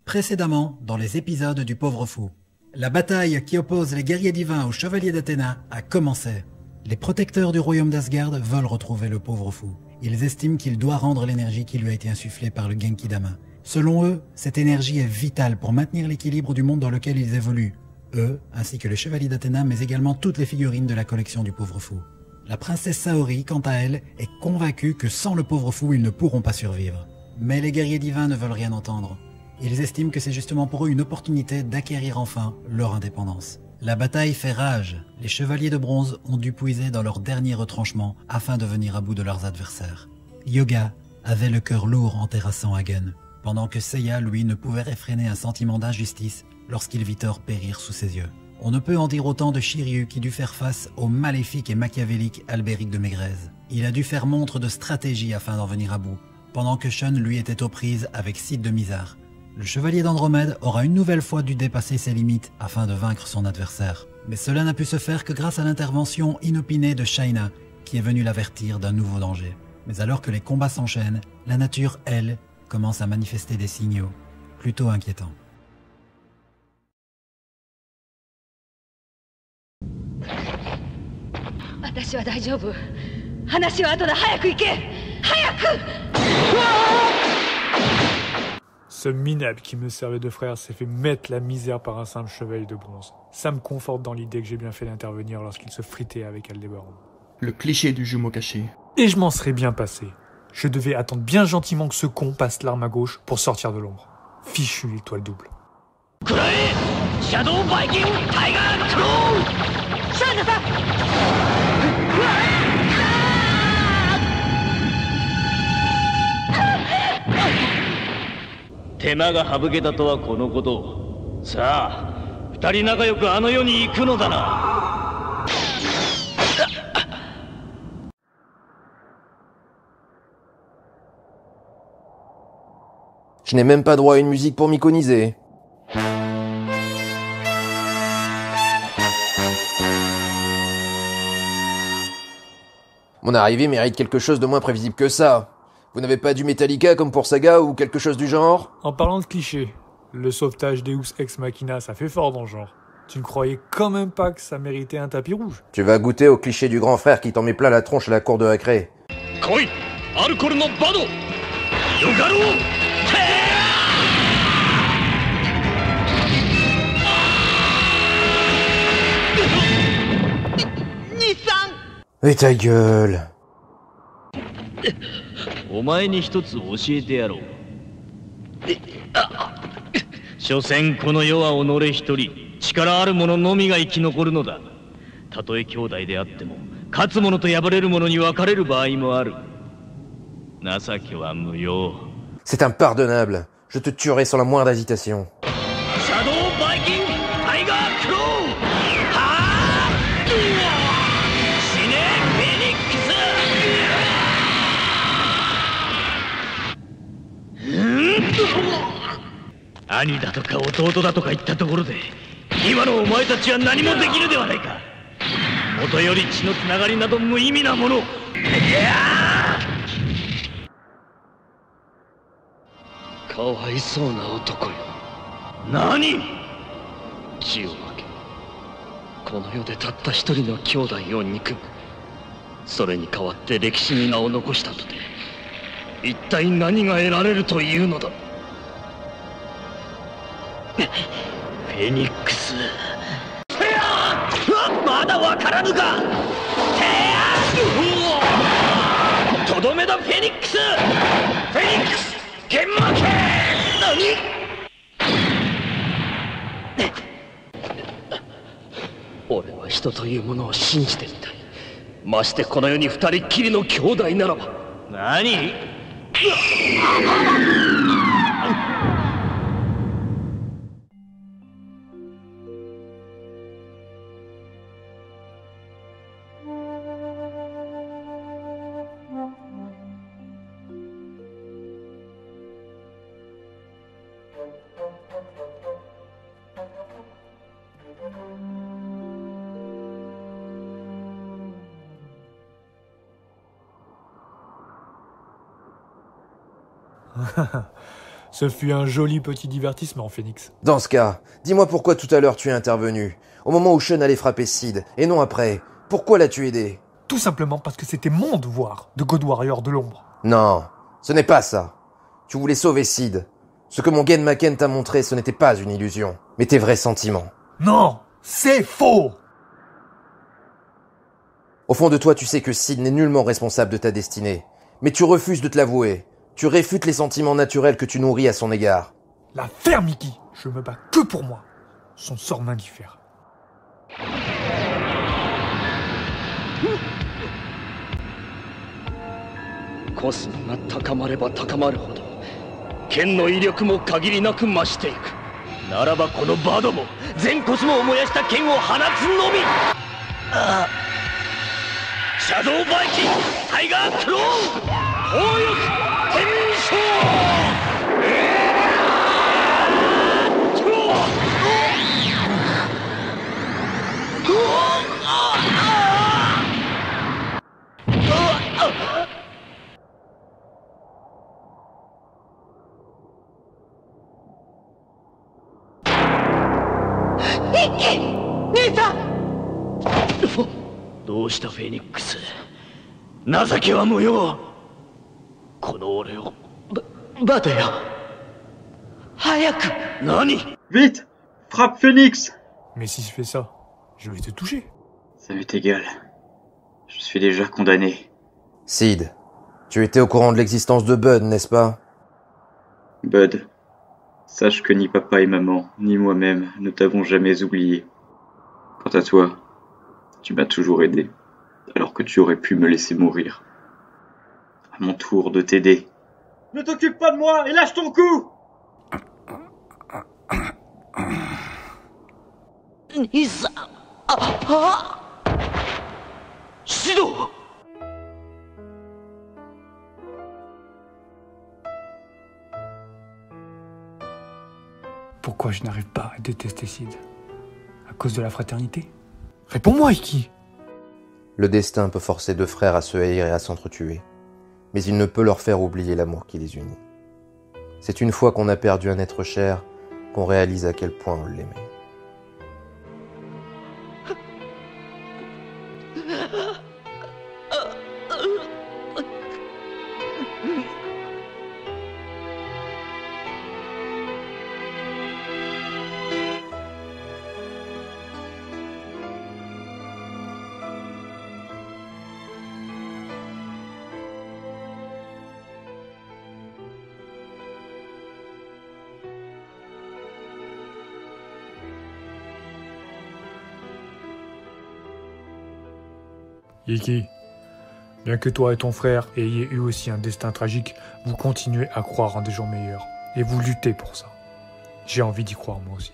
Précédemment, dans les épisodes du Pauvre Fou, la bataille qui oppose les guerriers divins aux chevaliers d'Athéna a commencé. Les protecteurs du royaume d'Asgard veulent retrouver le Pauvre Fou. Ils estiment qu'il doit rendre l'énergie qui lui a été insufflée par le Genki-Dama. Selon eux, cette énergie est vitale pour maintenir l'équilibre du monde dans lequel ils évoluent. Eux, ainsi que les chevaliers d'Athéna, mais également toutes les figurines de la collection du Pauvre Fou. La princesse Saori, quant à elle, est convaincue que sans le Pauvre Fou, ils ne pourront pas survivre. Mais les guerriers divins ne veulent rien entendre. Ils estiment que c'est justement pour eux une opportunité d'acquérir enfin leur indépendance. La bataille fait rage. Les chevaliers de bronze ont dû puiser dans leur dernier retranchement afin de venir à bout de leurs adversaires. Yoga avait le cœur lourd en terrassant Hagen, pendant que Seiya, lui, ne pouvait réfréner un sentiment d'injustice lorsqu'il vit Thor périr sous ses yeux. On ne peut en dire autant de Shiryu qui dut faire face au maléfique et machiavélique Albéric de Mégrez. Il a dû faire montre de stratégie afin d'en venir à bout, pendant que Shun, lui, était aux prises avec Cid de Mizar. Le chevalier d'Andromède aura une nouvelle fois dû dépasser ses limites afin de vaincre son adversaire. Mais cela n'a pu se faire que grâce à l'intervention inopinée de Shaina, qui est venue l'avertir d'un nouveau danger. Mais alors que les combats s'enchaînent, la nature, elle, commence à manifester des signaux plutôt inquiétants. Ce minable qui me servait de frère s'est fait mettre la misère par un simple chevalier de bronze. Ça me conforte dans l'idée que j'ai bien fait d'intervenir lorsqu'il se fritait avec Aldébaran. Le cliché du jumeau caché. Et je m'en serais bien passé. Je devais attendre bien gentiment que ce con passe l'arme à gauche pour sortir de l'ombre. Fichu l'étoile double. Shadow Viking Tiger Claw! Shadow! 手間が省けたとはこのこと。さあ、二人仲良くあの世に行くのだな。Je n'ai même pas droit à une musique pour m'iconiser. Mon arrivée mérite quelque chose de moins prévisible que ça. Vous n'avez pas du Metallica comme pour Saga ou quelque chose du genre? En parlant de clichés, le sauvetage Deus Ex Machina, ça fait fort dans le genre. Tu ne croyais quand même pas que ça méritait un tapis rouge? Tu vas goûter au cliché du grand frère qui t'en met plein la tronche à la cour de récré. Koi! Alcool no Bado! Yogaru! Et ta gueule! お前に一つ教えてやろう。所詮この世は己一人、力ある者のみが生き残るのだ。たとえ兄弟であっても、勝つ者と敗れる者に分かれる場合もある。情けは無用。C'est impardonnable. Je te tuerai sans la moindre hésitation. Shadow Viking Tiger Claw! はあ！死ねフェニックス！ 兄だとか弟だとか言ったところで今のお前たちは何もできるではないか。元より血のつながりなど無意味なもの。かわいそうな男よ。何？血を分けこの世でたった一人の兄弟を憎む。それに代わって歴史に名を残したとて一体何が得られるというのだ。フェニックス。まだわからぬか。とどめだフェニックス。フェニックス剣負け。何？俺は人というものを信じてみたい。ましてこの世に二人っきりの兄弟ならば。何？ Ce fut un joli petit divertissement, Phoenix. Dans ce cas, dis-moi pourquoi tout à l'heure tu es intervenu, au moment où Sean allait frapper Sid, et non après. Pourquoi l'as-tu aidé? Tout simplement parce que c'était mon devoir de God Warrior de l'ombre. Non, ce n'est pas ça. Tu voulais sauver Sid. Ce que mon Gen Maken t'a montré, ce n'était pas une illusion, mais tes vrais sentiments. Non, c'est faux! Au fond de toi, tu sais que Sid n'est nullement responsable de ta destinée. Mais tu refuses de te l'avouer. Tu réfutes les sentiments naturels que tu nourris à son égard. La ferme, Mickey! Je me bats que pour moi. Son sort m'indiffère.コスモが高まれば高まるほど剣の威力も限りなく増していく。ならばこのバドも全コスモを燃やした剣を放つのみ。シャドウバイキングタイガークロー砲力天章どうしたフェニックス。情けは無用。この俺をバドよ早く。何？ Vite! Frappe Phoenix! Mais si je fais ça, je vais te toucher. Ça m'est égal. Je suis déjà condamné. Sid, tu étais au courant de l'existence de Bud, n'est-ce pas? Bud, sache que ni papa et maman, ni moi-même ne t'avons jamais oublié. Quant à toi, tu m'as toujours aidé, alors que tu aurais pu me laisser mourir. À mon tour de t'aider. Ne t'occupe pas de moi et lâche ton cou! Nisa! Shido! Pourquoi je n'arrive pas à détester Sid? À cause de la fraternité? Réponds-moi, Iki! Le destin peut forcer deux frères à se haïr et à s'entretuer, mais il ne peut leur faire oublier l'amour qui les unit. C'est une fois qu'on a perdu un être cher qu'on réalise à quel point on l'aimait. Iki, bien que toi et ton frère ayez eu aussi un destin tragique, vous continuez à croire en des jours meilleurs. Et vous luttez pour ça. J'ai envie d'y croire moi aussi.